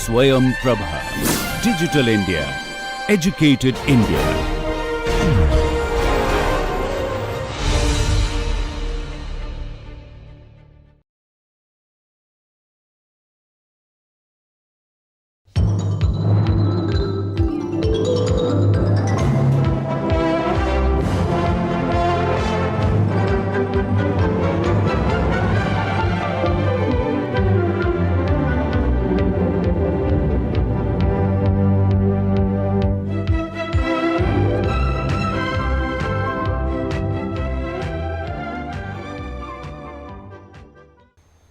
Swayam Prabha. Digital India. Educated India.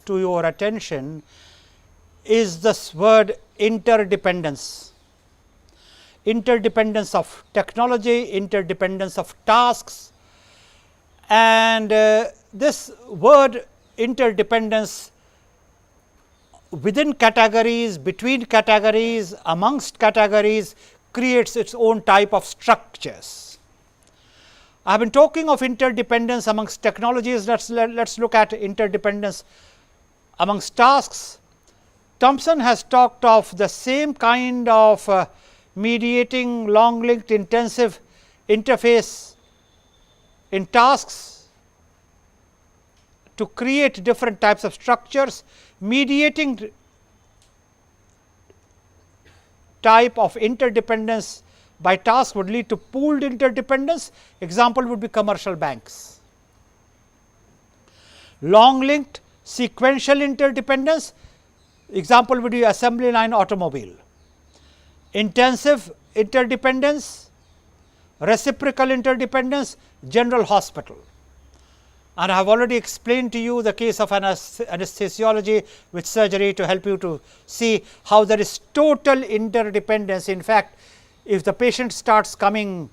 To your attention is this word interdependence. Interdependence of technology, interdependence of tasks, and this word interdependence within categories, between categories, amongst categories creates its own type of structures. I have been talking of interdependence amongst technologies. Let's look at interdependence amongst tasks. Thompson has talked of the same kind of mediating long linked intensive interface in tasks to create different types of structures. Mediating type of interdependence by task would lead to pooled interdependence. Example would be commercial banks. Long linked sequential interdependence, example would be assembly line automobile. Intensive interdependence, reciprocal interdependence, general hospital. And I have already explained to you the case of anesthesiology with surgery to help you to see how there is total interdependence. In fact, if the patient starts coming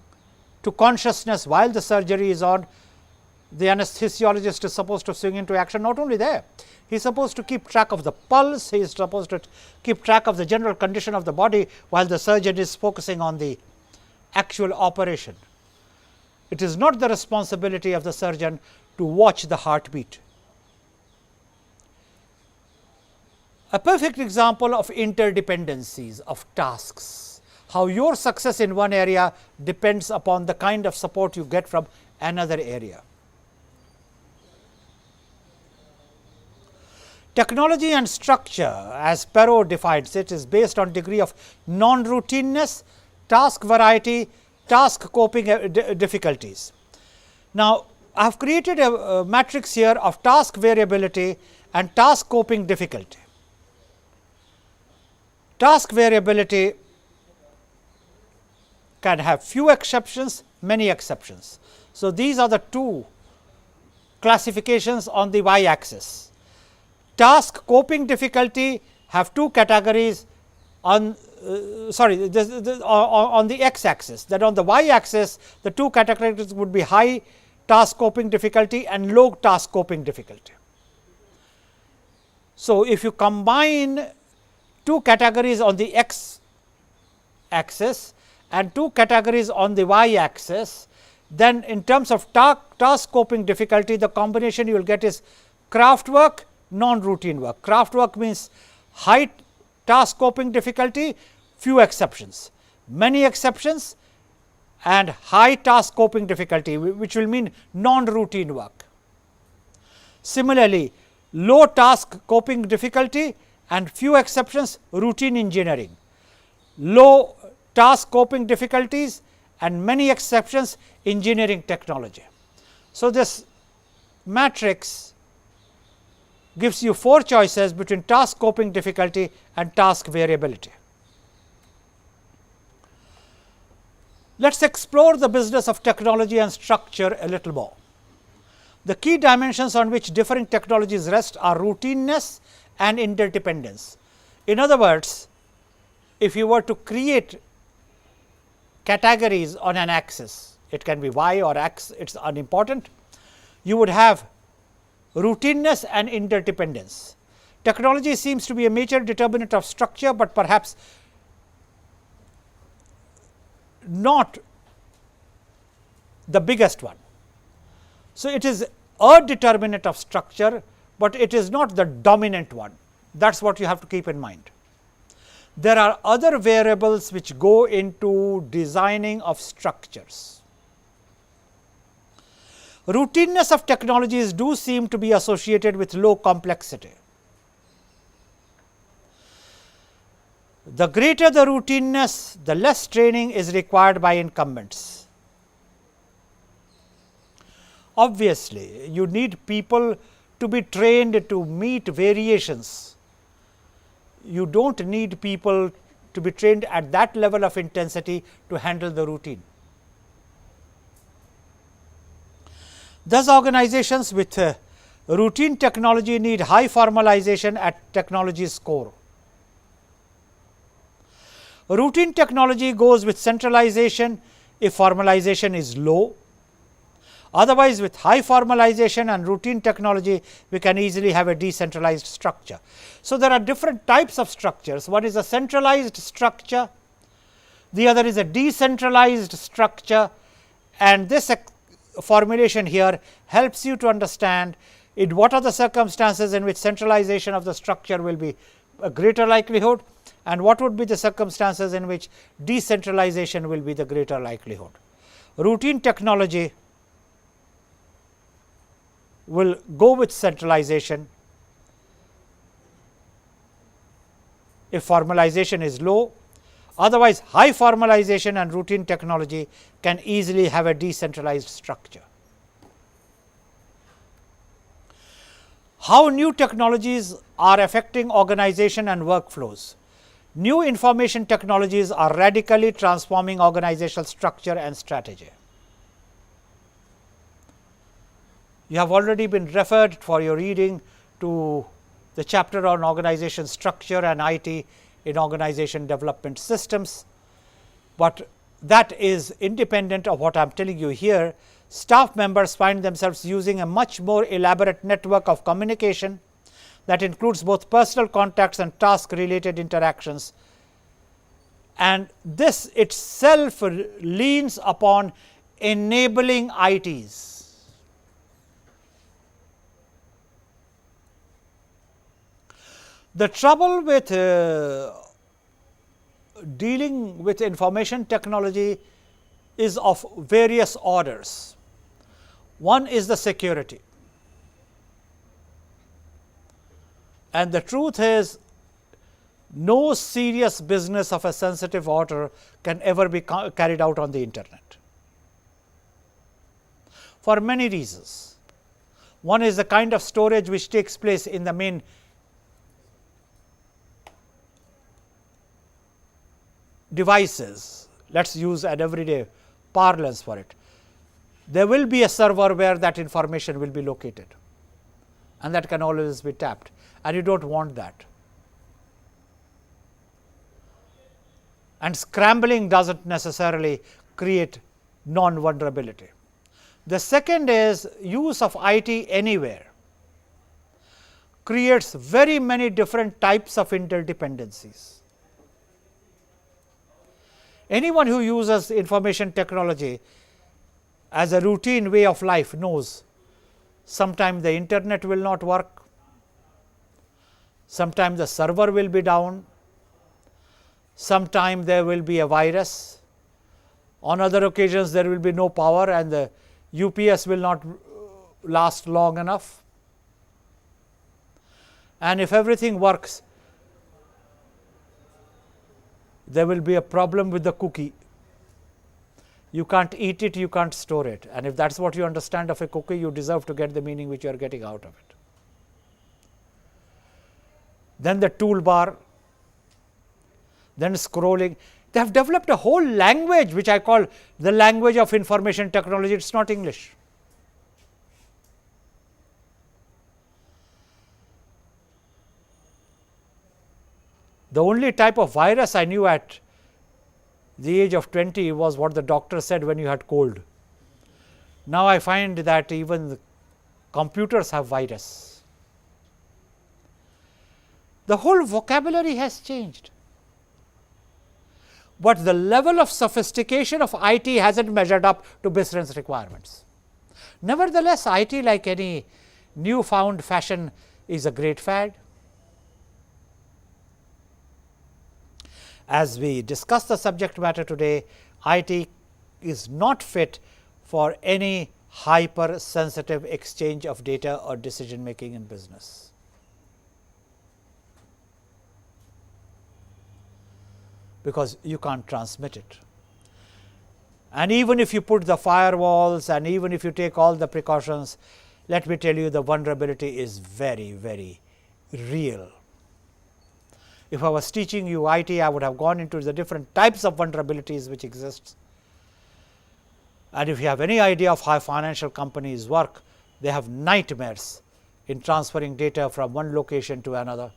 to consciousness while the surgery is on, the anesthesiologist is supposed to swing into action. Not only there, he is supposed to keep track of the pulse, he is supposed to keep track of the general condition of the body while the surgeon is focusing on the actual operation. It is not the responsibility of the surgeon to watch the heartbeat. A perfect example of interdependencies of tasks, how your success in one area depends upon the kind of support you get from another area. Technology and structure, as Perot defines it, is based on degree of non-routineness, task variety, task coping difficulties. Now, I have created a matrix here of task variability and task coping difficulty. Task variability can have few exceptions, many exceptions. So, these are the two classifications on the y axis. Task coping difficulty have two categories on on the x axis, that on the y axis the two categories would be high task coping difficulty and low task coping difficulty. So, if you combine two categories on the x axis and two categories on the y axis, then in terms of task coping difficulty, the combination you will get is craft work, non-routine work. Craft work means high task coping difficulty, few exceptions, many exceptions, and high task coping difficulty, which will mean non-routine work. Similarly, low task coping difficulty and few exceptions, routine engineering. Low task coping difficulties and many exceptions, engineering technology. So, this matrix gives you 4 choices between task coping difficulty and task variability. Let us explore the business of technology and structure a little more. The key dimensions on which differing technologies rest are routineness and interdependence. In other words, if you were to create categories on an axis, it can be y or x, it is unimportant, you would have routineness and interdependence. Technology seems to be a major determinant of structure, but perhaps not the biggest one. So, it is a determinant of structure, but it is not the dominant one. That is what you have to keep in mind. there are other variables which go into designing of structures. Routineness of technologies do seem to be associated with low complexity. The greater the routineness, the less training is required by incumbents. Obviously, you need people to be trained to meet variations. You do not need people to be trained at that level of intensity to handle the routine. Thus, organizations with routine technology need high formalization at technology's core. Routine technology goes with centralization if formalization is low. Otherwise, with high formalization and routine technology, we can easily have a decentralized structure. So, there are different types of structures. One is a centralized structure, the other is a decentralized structure, and this formulation here helps you to understand what are the circumstances in which centralization of the structure will be a greater likelihood, and what would be the circumstances in which decentralization will be the greater likelihood. Routine technology will go with centralization if formalization is low. Otherwise, high formalization and routine technology can easily have a decentralized structure. How new technologies are affecting organization and workflows. New information technologies are radically transforming organizational structure and strategy. You have already been referred for your reading to the chapter on organization structure and IT in organization development systems, but that is independent of what I am telling you here. Staff members find themselves using a much more elaborate network of communication that includes both personal contacts and task related interactions, and this itself leans upon enabling ITs. The trouble with dealing with information technology is of various orders. One is the security, and the truth is no serious business of a sensitive order can ever be carried out on the internet, for many reasons. One is the kind of storage which takes place in the main devices. Let us use an everyday parlance for it. There will be a server where that information will be located, and that can always be tapped, and you do not want that. And scrambling does not necessarily create non-vulnerability. The second is use of IT anywhere creates very many different types of interdependencies. Anyone who uses information technology as a routine way of life knows sometimes the internet will not work, sometimes the server will be down, sometimes there will be a virus, on other occasions there will be no power and the UPS will not last long enough. And if everything works, there will be a problem with the cookie. You can't eat it, you can't store it, and if that is what you understand of a cookie, you deserve to get the meaning which you are getting out of it. Then the toolbar, then scrolling. They have developed a whole language which I call the language of information technology. It is not English. The only type of virus I knew at the age of 20 was what the doctor said when you had cold. Now, I find that even the computers have virus. The whole vocabulary has changed, but the level of sophistication of IT has not measured up to business requirements. Nevertheless, IT, like any newfound fashion, is a great fad. As we discuss the subject matter today, IT is not fit for any hypersensitive exchange of data or decision making in business. Because you can't transmit it. And even if you put the firewalls and even if you take all the precautions, let me tell you, the vulnerability is very, very real. If I was teaching you IT, I would have gone into the different types of vulnerabilities which exist. And if you have any idea of how financial companies work, they have nightmares in transferring data from one location to another,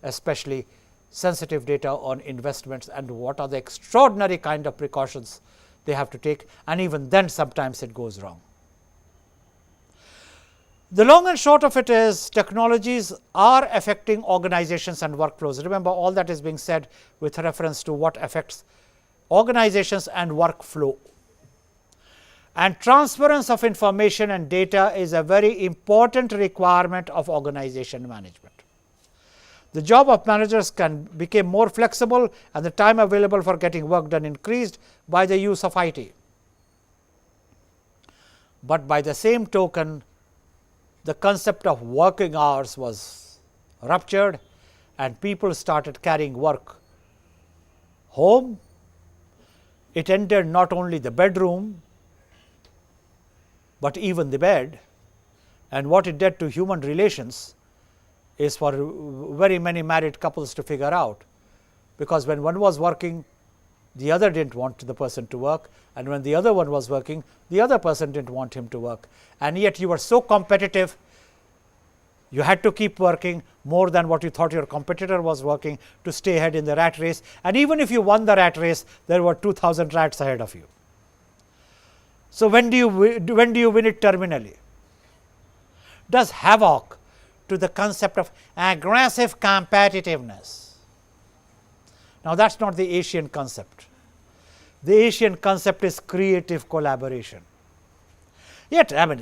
especially sensitive data on investments, and what are the extraordinary kind of precautions they have to take, and even then sometimes it goes wrong. The long and short of it is, technologies are affecting organizations and workflows. Remember, all that is being said with reference to what affects organizations and workflow. And transference of information and data is a very important requirement of organization management. The job of managers can become more flexible and the time available for getting work done increased by the use of IT. But by the same token, the concept of working hours was ruptured and people started carrying work home. It entered not only the bedroom, but even the bed, and what it did to human relations is for very many married couples to figure out, because when one was working, the other didn't want the person to work, and when the other one was working, the other person didn't want him to work, and yet you were so competitive, you had to keep working more than what you thought your competitor was working to stay ahead in the rat race, and even if you won the rat race, there were 2,000 rats ahead of you. So, when do you win it terminally? Does havoc to the concept of aggressive competitiveness. Now, that is not the Asian concept. The Asian concept is creative collaboration. Yet, I mean,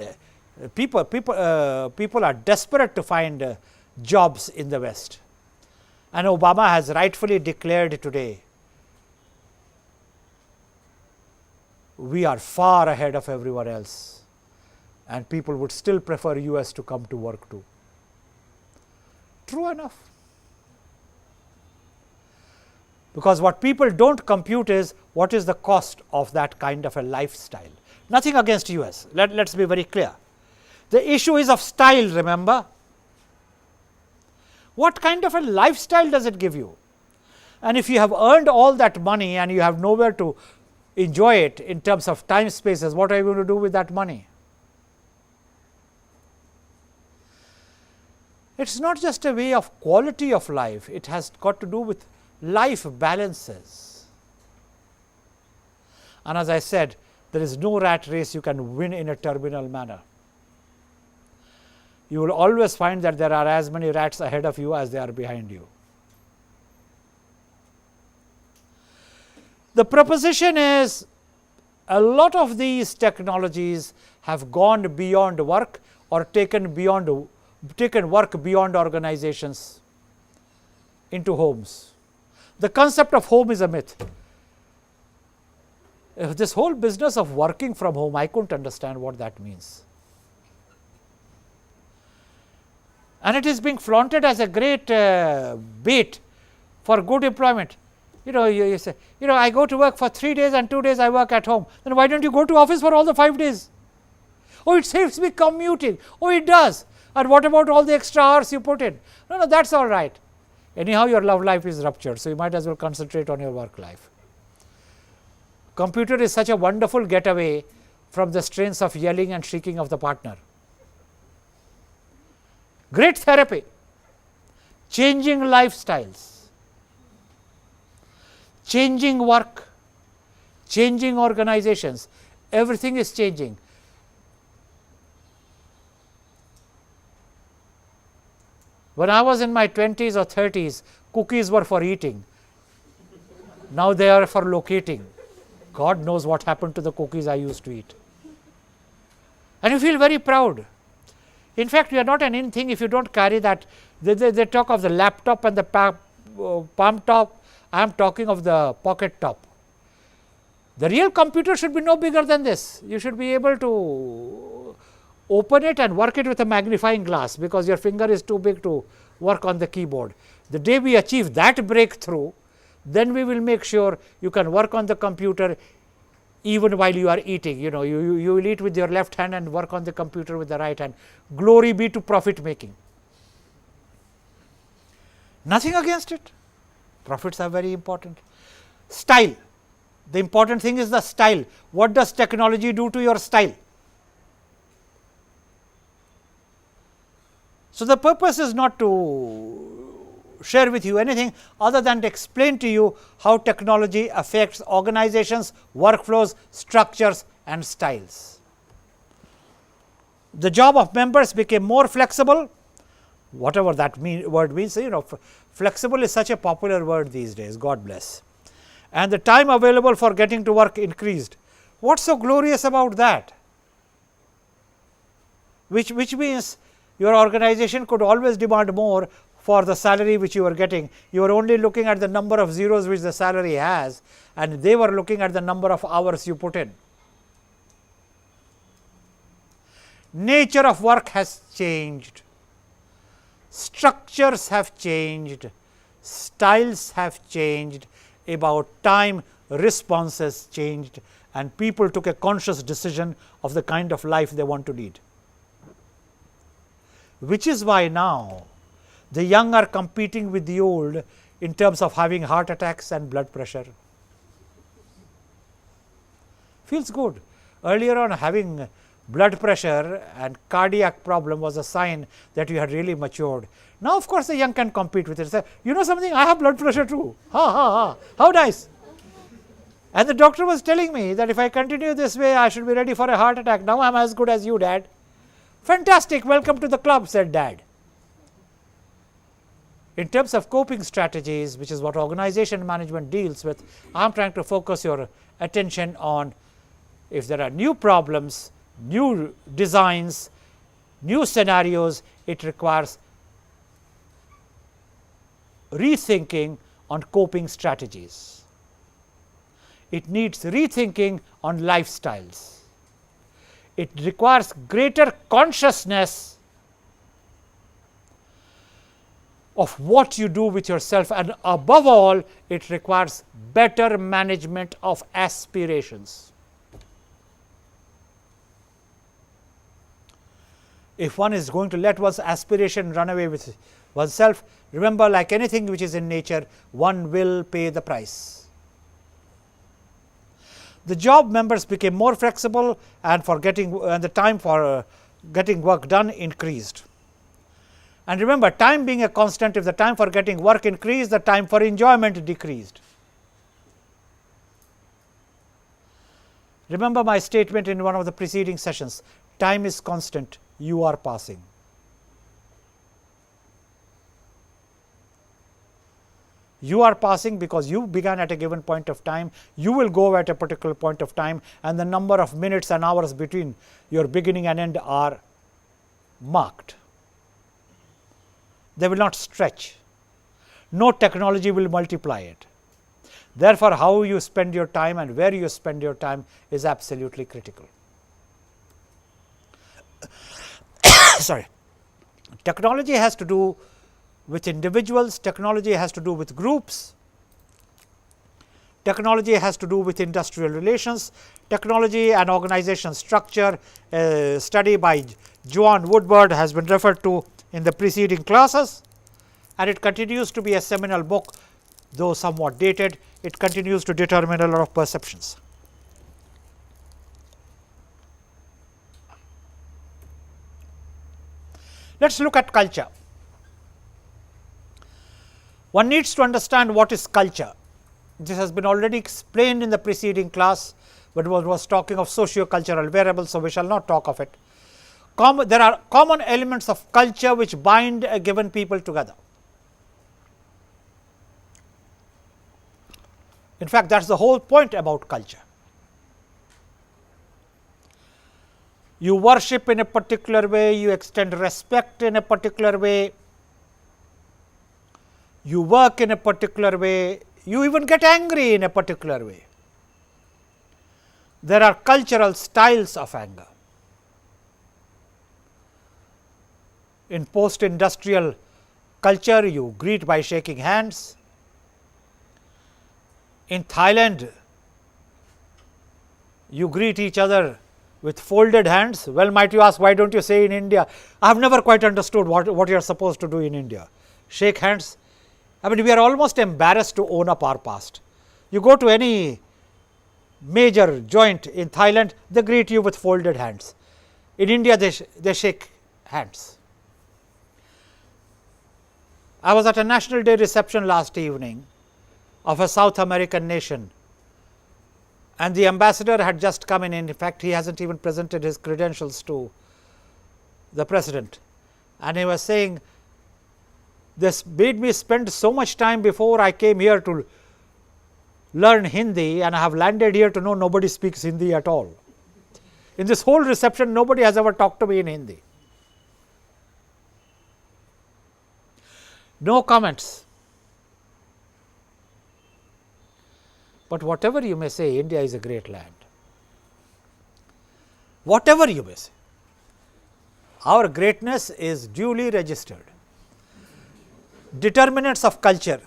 people are desperate to find jobs in the West, and Obama has rightfully declared today, we are far ahead of everyone else, and people would still prefer US to come to work too. True enough. Because what people do not compute is what is the cost of that kind of a lifestyle. Nothing against US, let us be very clear. The issue is of style, remember. What kind of a lifestyle does it give you? And if you have earned all that money and you have nowhere to enjoy it in terms of time spaces, what are you going to do with that money? It is not just a way of quality of life, it has got to do with life balances. And as I said, there is no rat race you can win in a terminal manner. You will always find that there are as many rats ahead of you as there are behind you. The proposition is, a lot of these technologies have gone beyond work or taken work beyond organizations into homes. The concept of home is a myth. This whole business of working from home, I couldn't understand what that means. And it is being flaunted as a great bait for good employment. You say, I go to work for 3 days and 2 days I work at home. Then why don't you go to office for all the 5 days? Oh, it saves me commuting. Oh, it does. And what about all the extra hours you put in? No, that is all right. Anyhow, your love life is ruptured, so you might as well concentrate on your work life. Computer is such a wonderful getaway from the strains of yelling and shrieking of the partner. Great therapy, changing lifestyles, changing work, changing organizations, everything is changing. When I was in my 20s or 30s, cookies were for eating. Now they are for locating. God knows what happened to the cookies I used to eat. And you feel very proud. In fact, you are not an in thing if you do not carry that. They talk of the laptop and the palm top I am talking of the pocket top. The real computer should be no bigger than this. You should be able to open it and work it with a magnifying glass, because your finger is too big to work on the keyboard. The day we achieve that breakthrough, then we will make sure you can work on the computer even while you are eating. You know, you will eat with your left hand and work on the computer with the right hand. Glory be to profit making. Nothing against it. Profits are very important. Style. The important thing is the style. What does technology do to your style? So, the purpose is not to share with you anything other than to explain to you how technology affects organizations, workflows, structures and styles. The job of members became more flexible, whatever that word means. You know, flexible is such a popular word these days, God bless. And the time available for getting to work increased. What's so glorious about that? Which means your organization could always demand more for the salary which you are getting. You are only looking at the number of zeros which the salary has, and they were looking at the number of hours you put in. Nature of work has changed, structures have changed, styles have changed, about time responses changed, and people took a conscious decision of the kind of life they want to lead. Which is why now the young are competing with the old in terms of having heart attacks and blood pressure. Feels good. Earlier on, having blood pressure and cardiac problem was a sign that you had really matured. Now, of course, the young can compete with it. Say, you know something, I have blood pressure too. Ha ha ha, how nice. And the doctor was telling me that if I continue this way, I should be ready for a heart attack. Now I am as good as you, Dad. Fantastic, welcome to the club, said Dad. In terms of coping strategies, which is what organization management deals with, I am trying to focus your attention on if there are new problems, new designs, new scenarios, it requires rethinking on coping strategies. It needs rethinking on lifestyles. It requires greater consciousness of what you do with yourself, and above all, it requires better management of aspirations. If one is going to let one's aspiration run away with oneself, remember, like anything which is in nature, one will pay the price. The job members became more flexible, and the time for getting work done increased. And remember, time being a constant, if the time for getting work increased, the time for enjoyment decreased. Remember my statement in one of the preceding sessions, time is constant, you are passing. You are passing because you began at a given point of time, you will go at a particular point of time, and the number of minutes and hours between your beginning and end are marked. They will not stretch. No technology will multiply it. Therefore, how you spend your time and where you spend your time is absolutely critical. Sorry. Technology has to do with individuals, technology has to do with groups, technology has to do with industrial relations, technology and organization structure. A study by Joan Woodward has been referred to in the preceding classes, and it continues to be a seminal book, though somewhat dated. It continues to determine a lot of perceptions. Let us look at culture. One needs to understand what is culture. This has been already explained in the preceding class, but was talking of socio-cultural variables, so we shall not talk of it. There are common elements of culture which bind a given people together. In fact, that is the whole point about culture. You worship in a particular way, you extend respect in a particular way, you work in a particular way, you even get angry in a particular way. There are cultural styles of anger. In post-industrial culture, you greet by shaking hands. In Thailand, you greet each other with folded hands. Well, might you ask, why don't you say in India? I have never quite understood what you are supposed to do in India. Shake hands. I mean, we are almost embarrassed to own up our past. You go to any major joint in Thailand, they greet you with folded hands. In India, they shake hands. I was at a National Day reception last evening of a South American nation, and the ambassador had just come in. In fact, he hasn't even presented his credentials to the president, and he was saying, this made me spend so much time before I came here to learn Hindi, and I have landed here to know nobody speaks Hindi at all. In this whole reception, nobody has ever talked to me in Hindi. No comments. But whatever you may say, India is a great land. Whatever you may say, our greatness is duly registered. Determinants of culture,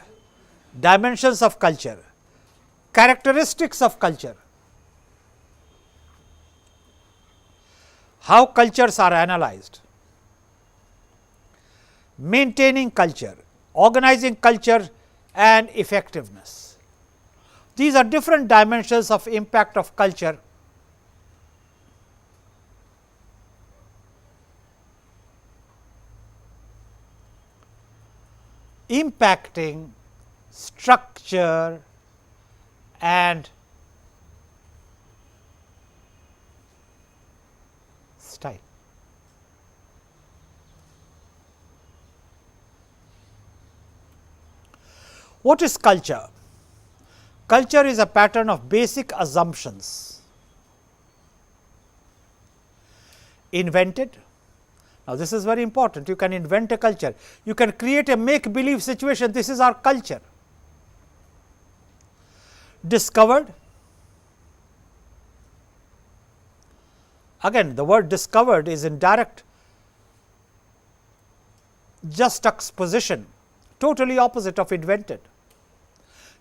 dimensions of culture, characteristics of culture, how cultures are analyzed, maintaining culture, organizing culture and effectiveness. These are different dimensions of impact of culture. Impacting structure and style. What is culture? Culture is a pattern of basic assumptions invented. Now, this is very important. You can invent a culture. You can create a make-believe situation. This is our culture. Discovered. Again, the word discovered is in direct juxtaposition, totally opposite of invented.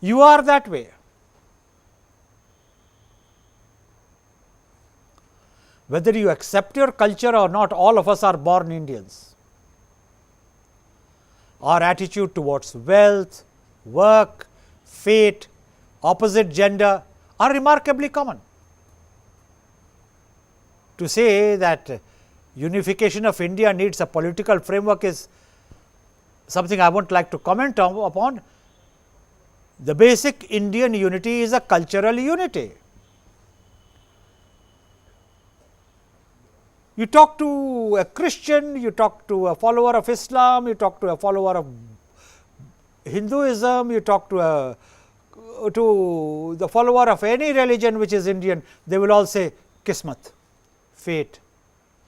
You are that way. Whether you accept your culture or not, all of us are born Indians. Our attitude towards wealth, work, fate, opposite gender are remarkably common. To say that unification of India needs a political framework is something I won't like to comment upon. The basic Indian unity is a cultural unity. You talk to a Christian, you talk to a follower of Islam, you talk to a follower of Hinduism, you talk to the follower of any religion which is Indian, they will all say Kismat, fate,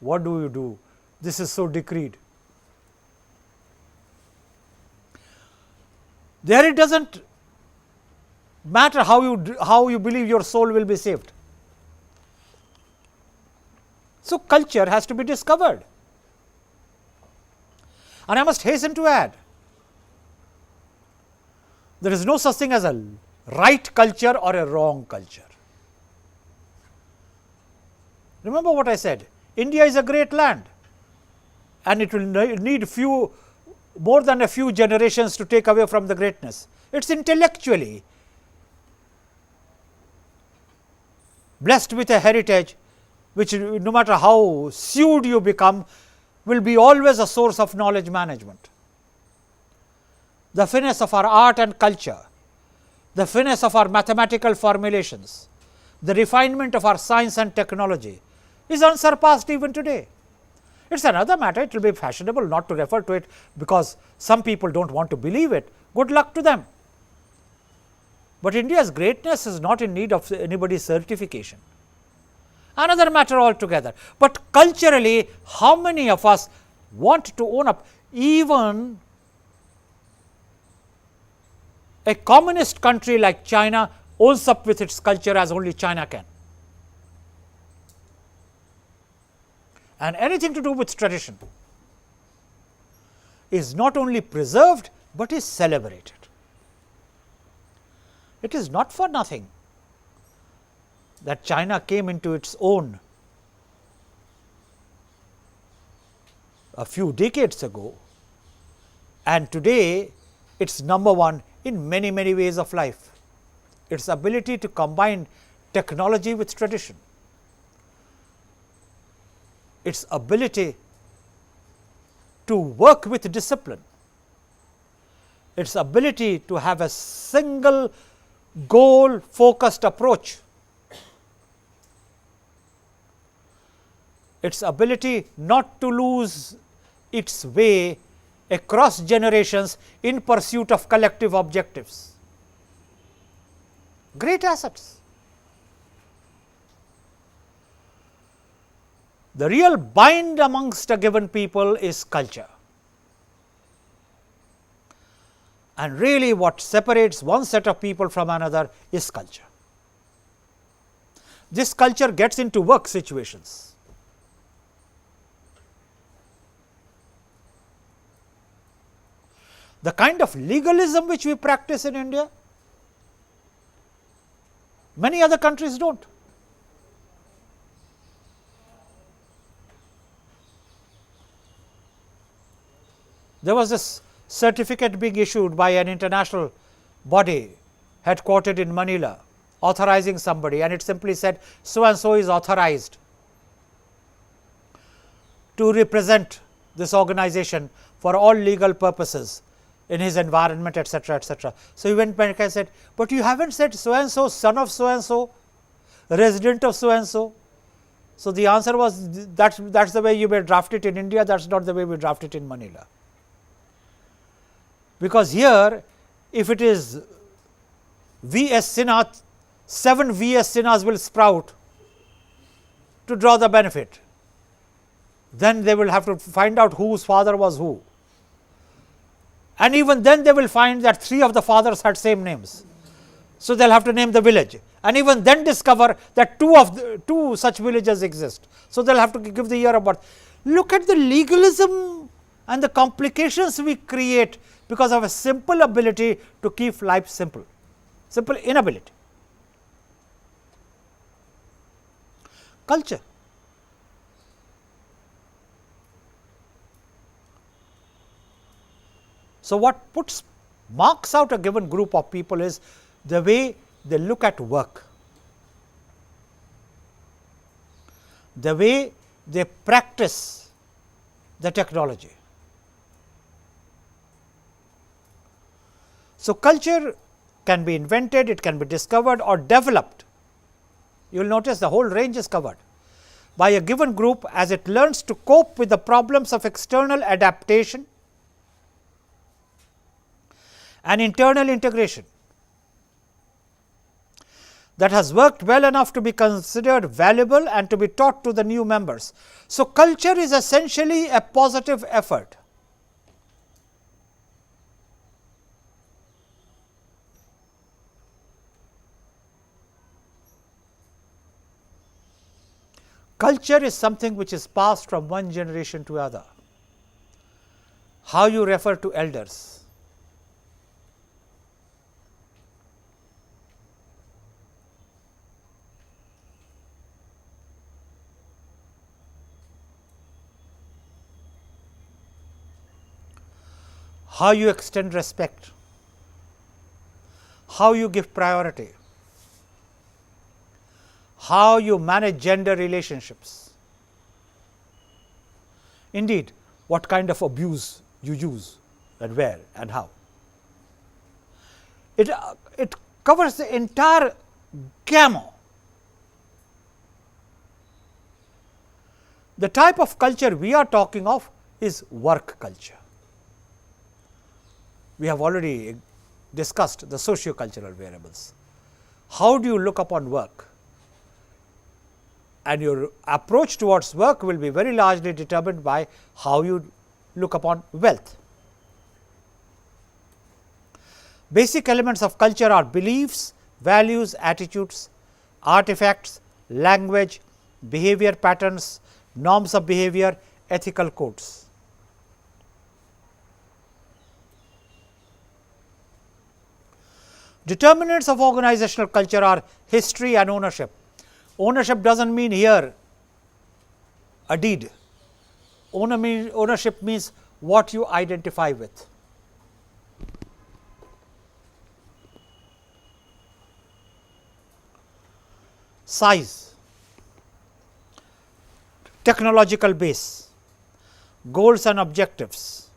what do you do? This is so decreed. There it does not matter how you believe your soul will be saved. So, culture has to be discovered, and I must hasten to add, there is no such thing as a right culture or a wrong culture. Remember what I said, India is a great land, and it will need more than a few generations to take away from the greatness. It is intellectually blessed with a heritage which, no matter how sued you become, will be always a source of knowledge management. The finesse of our art and culture, the finesse of our mathematical formulations, the refinement of our science and technology is unsurpassed even today. It is another matter, it will be fashionable not to refer to it because some people do not want to believe it. Good luck to them. But India's greatness is not in need of anybody's certification. Another matter altogether. But culturally, how many of us want to own up even A communist country like China owns up with its culture as only China can. And anything to do with tradition is not only preserved, but is celebrated. It is not for nothing that China came into its own a few decades ago, and today it is number one in many, many ways of life. Its ability to combine technology with tradition, its ability to work with discipline, its ability to have a single goal focused approach, its ability not to lose its way across generations in pursuit of collective objectives. Great assets. The real bind amongst a given people is culture. And really what separates one set of people from another is culture. This culture gets into work situations. The kind of legalism which we practice in India, many other countries do not. There was this certificate being issued by an international body headquartered in Manila, authorizing somebody, and it simply said so and so is authorized to represent this organization for all legal purposes in his environment, etc., etc. So, he went back and said, but you have not said so and so, son of so and so, resident of so and so. So, the answer was that is the way you may draft it in India, that is not the way we draft it in Manila. Because here if it is V.S. Sinha, 7 V.S. Sinhas will sprout to draw the benefit. Then they will have to find out whose father was who. And even then they will find that 3 of the fathers had same names. So, they will have to name the village, and even then discover that 2 such villages exist. So, they will have to give the year of birth. Look at the legalism and the complications we create because of a simple ability to keep life simple, simple inability. Culture. So, what marks out a given group of people is the way they look at work, the way they practice the technology. So, culture can be invented, it can be discovered or developed. You will notice the whole range is covered by a given group as it learns to cope with the problems of external adaptation and internal integration that has worked well enough to be considered valuable and to be taught to the new members. So, culture is essentially a positive effort. Culture is something which is passed from one generation to other. How you refer to elders, how you extend respect, how you give priority, how you manage gender relationships, indeed what kind of abuse you use and where and how. It covers the entire gamut. The type of culture we are talking of is work culture. We have already discussed the socio-cultural variables. How do you look upon work? And your approach towards work will be very largely determined by how you look upon wealth. Basic elements of culture are beliefs, values, attitudes, artifacts, language, behavior patterns, norms of behavior, ethical codes. Determinants of organizational culture are history and ownership. Ownership does not mean here a deed. Ownership means what you identify with. Size, technological base, goals and objectives,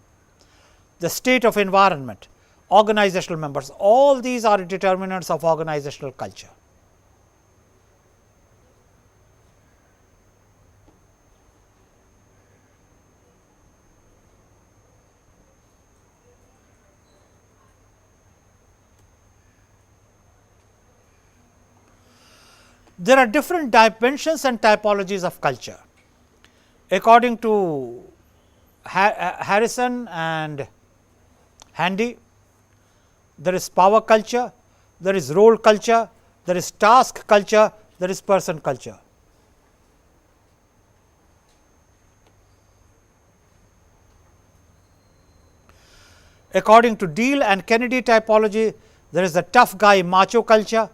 the state of environment, organizational members, all these are determinants of organizational culture. There are different dimensions and typologies of culture. According to Harrison and Handy, there is power culture, there is role culture, there is task culture, there is person culture. According to Deal and Kennedy typology, there is the tough guy macho culture,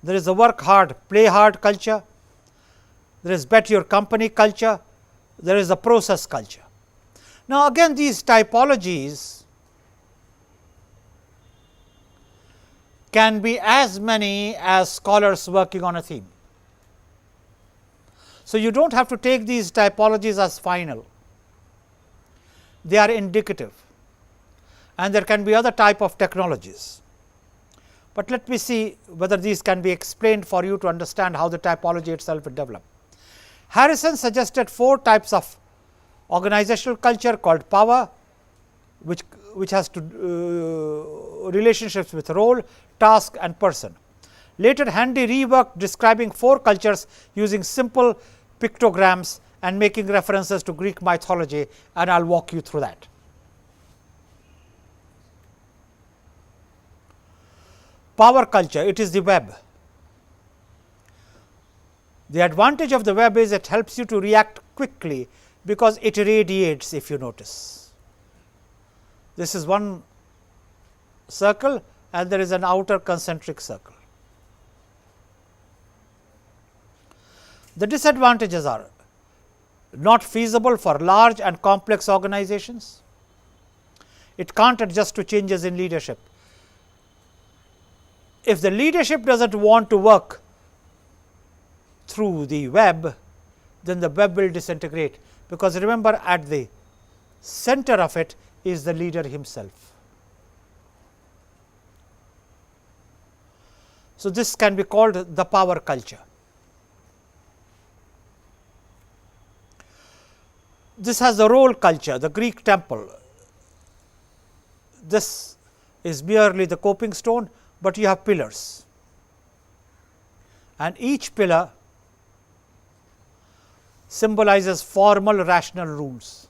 there is the work hard, play hard culture, there is bet your company culture, there is the process culture. Now, again these typologies can be as many as scholars working on a theme. So, you do not have to take these typologies as final, they are indicative, and there can be other type of technologies. But let me see whether these can be explained for you to understand how the typology itself will develop. Harrison suggested 4 types of organizational culture called power, which has to relationships with role, task and person. Later Handy reworked describing 4 cultures using simple pictograms and making references to Greek mythology, and I will walk you through that. Power culture, it is the web. The advantage of the web is it helps you to react quickly, because it radiates, if you notice. This is one circle and there is an outer concentric circle. The disadvantages are not feasible for large and complex organizations. It can't adjust to changes in leadership. If the leadership does not want to work through the web, then the web will disintegrate, because remember, at the center of it is the leader himself. So, this can be called the power culture. This has the role culture, the Greek temple. This is merely the coping stone, but you have pillars, and each pillar symbolizes formal rational rules.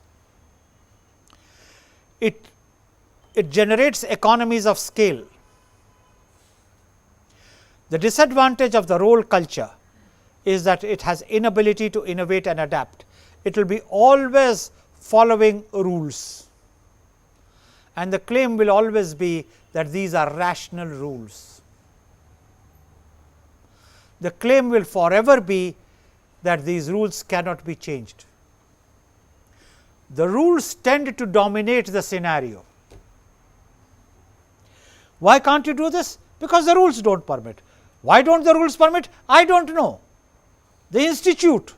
It generates economies of scale. The disadvantage of the role culture is that it has inability to innovate and adapt. It will be always following rules, and the claim will always be that these are rational rules. The claim will forever be that these rules cannot be changed. The rules tend to dominate the scenario. Why can't you do this? Because the rules do not permit. Why don't the rules permit? I do not know. The institute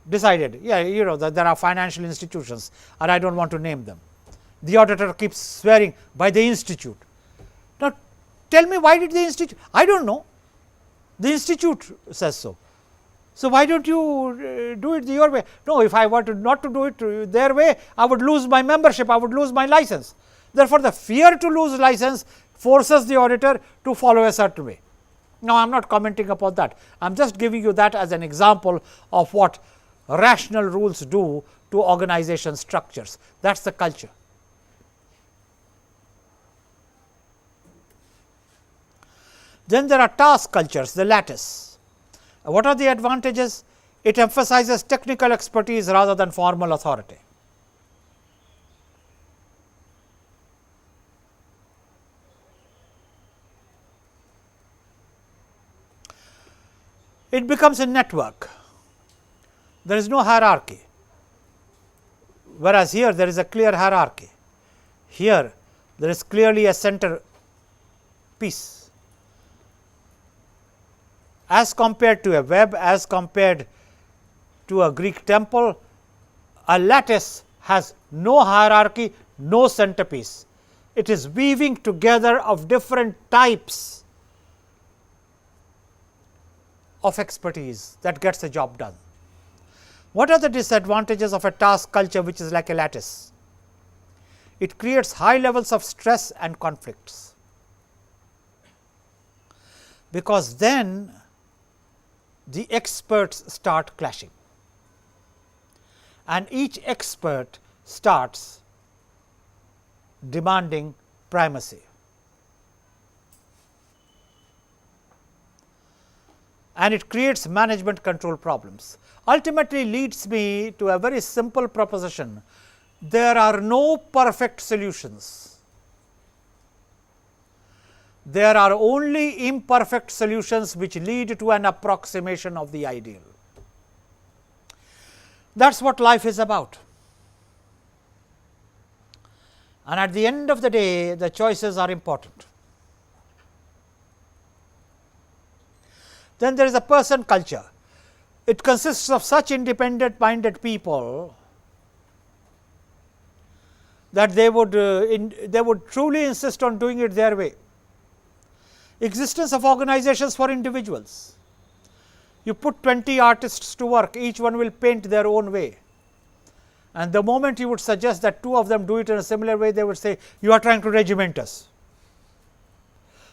decided, you know, that there are financial institutions, and I do not want to name them. The auditor keeps swearing by the institute. Now, tell me, why did the institute? I do not know. The institute says so. So, why don't you do it your way? No, if I wanted not to do it their way, I would lose my membership, I would lose my license. Therefore, the fear to lose license forces the auditor to follow a certain way. Now, I am not commenting upon that. I am just giving you that as an example of what rational rules do to organization structures. That is the culture. Then there are task cultures, the lattice. What are the advantages? It emphasizes technical expertise rather than formal authority. It becomes a network. There is no hierarchy, whereas here there is a clear hierarchy. Here there is clearly a center piece. As compared to a web, as compared to a Greek temple, a lattice has no hierarchy, no centerpiece. It is weaving together of different types of expertise that gets the job done. What are the disadvantages of a task culture which is like a lattice? It creates high levels of stress and conflicts, because then the experts start clashing, and each expert starts demanding primacy. And it creates management control problems. Ultimately leads me to a very simple proposition: there are no perfect solutions. There are only imperfect solutions which lead to an approximation of the ideal. That is what life is about. And at the end of the day, the choices are important. Then there is a person culture. It consists of such independent minded people that they would truly insist on doing it their way. Existence of organizations for individuals. You put 20 artists to work, each one will paint their own way, and the moment you would suggest that 2 of them do it in a similar way, they would say, you are trying to regiment us.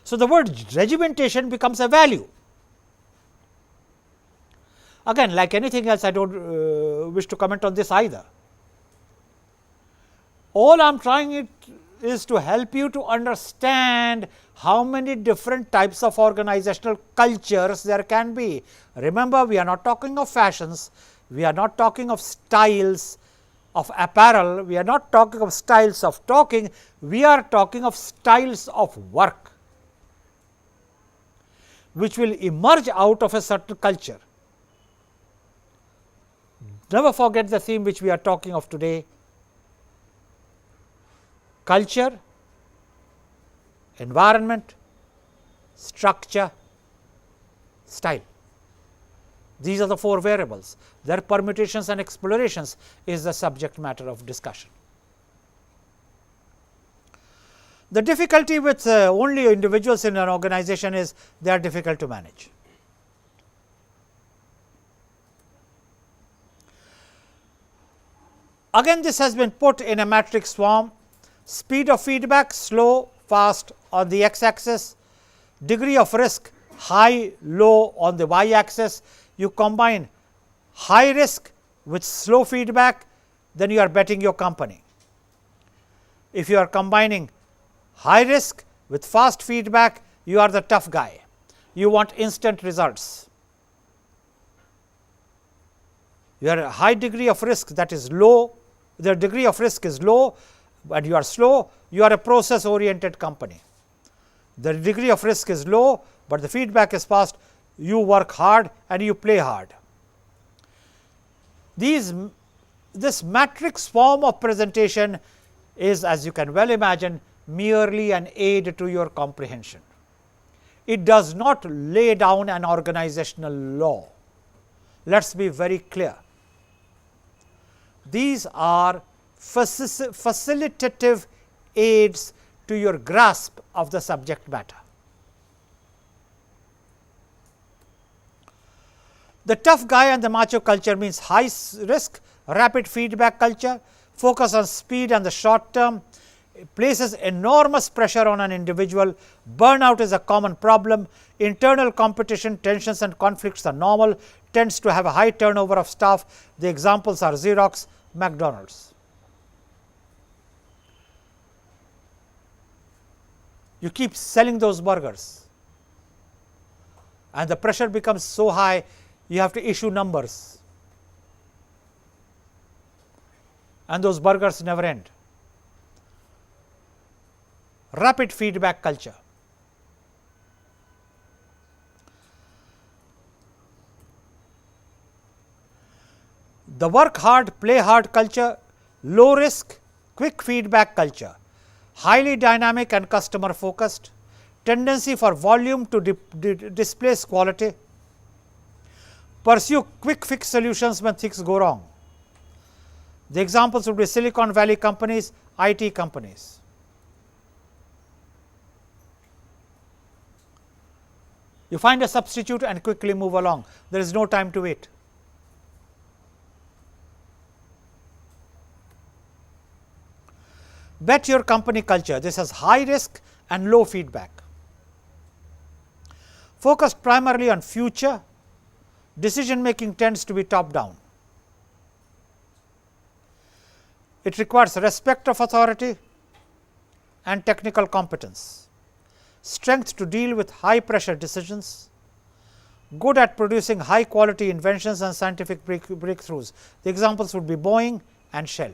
So, the word regimentation becomes a value. Again, like anything else, I do not wish to comment on this either. All I am trying is to help you to understand how many different types of organizational cultures there can be. Remember, we are not talking of fashions, we are not talking of styles of apparel, we are not talking of styles of talking, we are talking of styles of work, which will emerge out of a certain culture. Never forget the theme which we are talking of today: culture, environment, structure, style. These are the 4 variables. Their permutations and explorations is the subject matter of discussion. The difficulty with only individuals in an organization is they are difficult to manage. Again, this has been put in a matrix form: speed of feedback, slow, fast on the x axis, degree of risk, high, low on the y axis. You combine high risk with slow feedback, then you are betting your company. If you are combining high risk with fast feedback, you are the tough guy. You want instant results. You are a high degree of risk, that is low, the degree of risk is low, and you are slow, you are a process oriented company. The degree of risk is low, but the feedback is fast, you work hard and you play hard. This matrix form of presentation is, as you can well imagine, merely an aid to your comprehension. It does not lay down an organizational law. Let us be very clear. These are facilitative aids to your grasp of the subject matter. The tough guy and the macho culture means high risk, rapid feedback culture, focus on speed and the short term, places enormous pressure on an individual, burnout is a common problem, internal competition, tensions and conflicts are normal, tends to have a high turnover of staff. The examples are Xerox, McDonald's. You keep selling those burgers, and the pressure becomes so high, you have to issue numbers, and those burgers never end. Rapid feedback culture. The work hard, play hard culture, low risk, quick feedback culture, highly dynamic and customer focused, tendency for volume to displace quality, pursue quick fix solutions when things go wrong. The examples would be Silicon Valley companies, IT companies. You find a substitute and quickly move along. There is no time to wait. Bet your company culture. This has high risk and low feedback. Focused primarily on future, decision making tends to be top down. It requires respect of authority and technical competence, strength to deal with high pressure decisions, good at producing high quality inventions and scientific breakthroughs. The examples would be Boeing and Shell.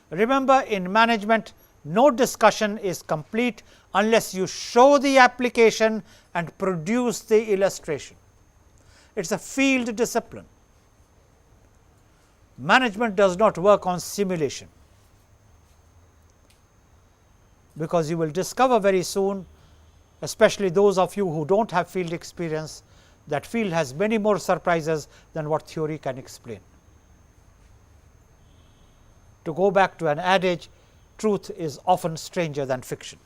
Remember, in management, no discussion is complete unless you show the application and produce the illustration. It is a field discipline. Management does not work on simulation, because you will discover very soon, especially those of you who do not have field experience, that field has many more surprises than what theory can explain. To go back to an adage, truth is often stranger than fiction.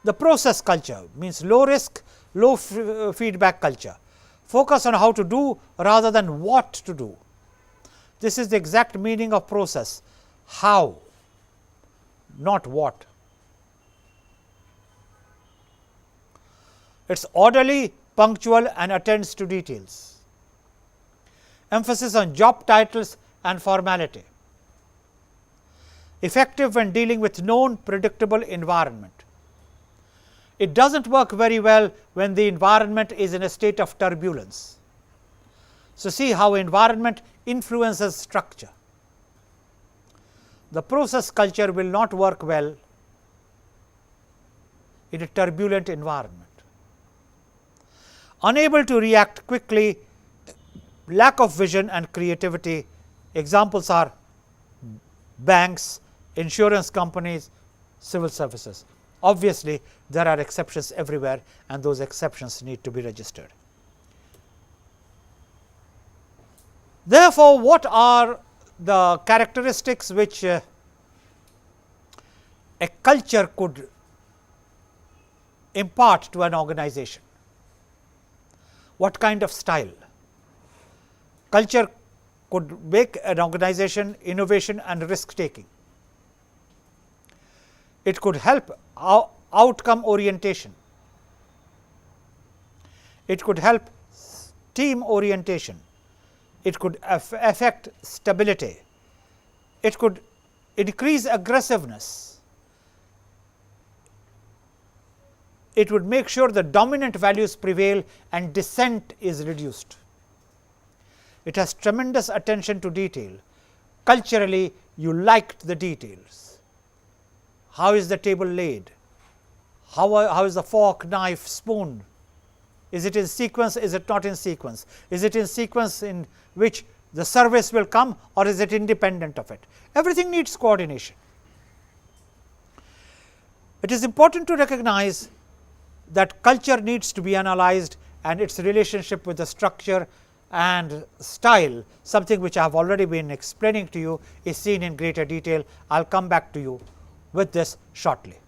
The process culture means low risk, low feedback culture. Focus on how to do rather than what to do. This is the exact meaning of process, how, not what. It is orderly, punctual and attends to details. Emphasis on job titles and formality. Effective when dealing with known predictable environment. It does not work very well when the environment is in a state of turbulence. So, see how environment influences structure. The process culture will not work well in a turbulent environment. Unable to react quickly, lack of vision and creativity. Examples are banks, insurance companies, civil services. Obviously, there are exceptions everywhere, and those exceptions need to be registered. Therefore, what are the characteristics which a culture could impart to an organization? What kind of style? Culture could make an organization innovation and risk taking. It could help outcome orientation. It could help team orientation. It could affect stability. It could increase aggressiveness. It would make sure the dominant values prevail and dissent is reduced. It has tremendous attention to detail. Culturally, you liked the details. How is the table laid? How is the fork, knife, spoon? Is it in sequence? Is it not in sequence? Is it in sequence in which the service will come, or is it independent of it? Everything needs coordination. It is important to recognize that culture needs to be analyzed, and its relationship with the structure and style, something which I have already been explaining to you, is seen in greater detail. I will come back to you with this shortly.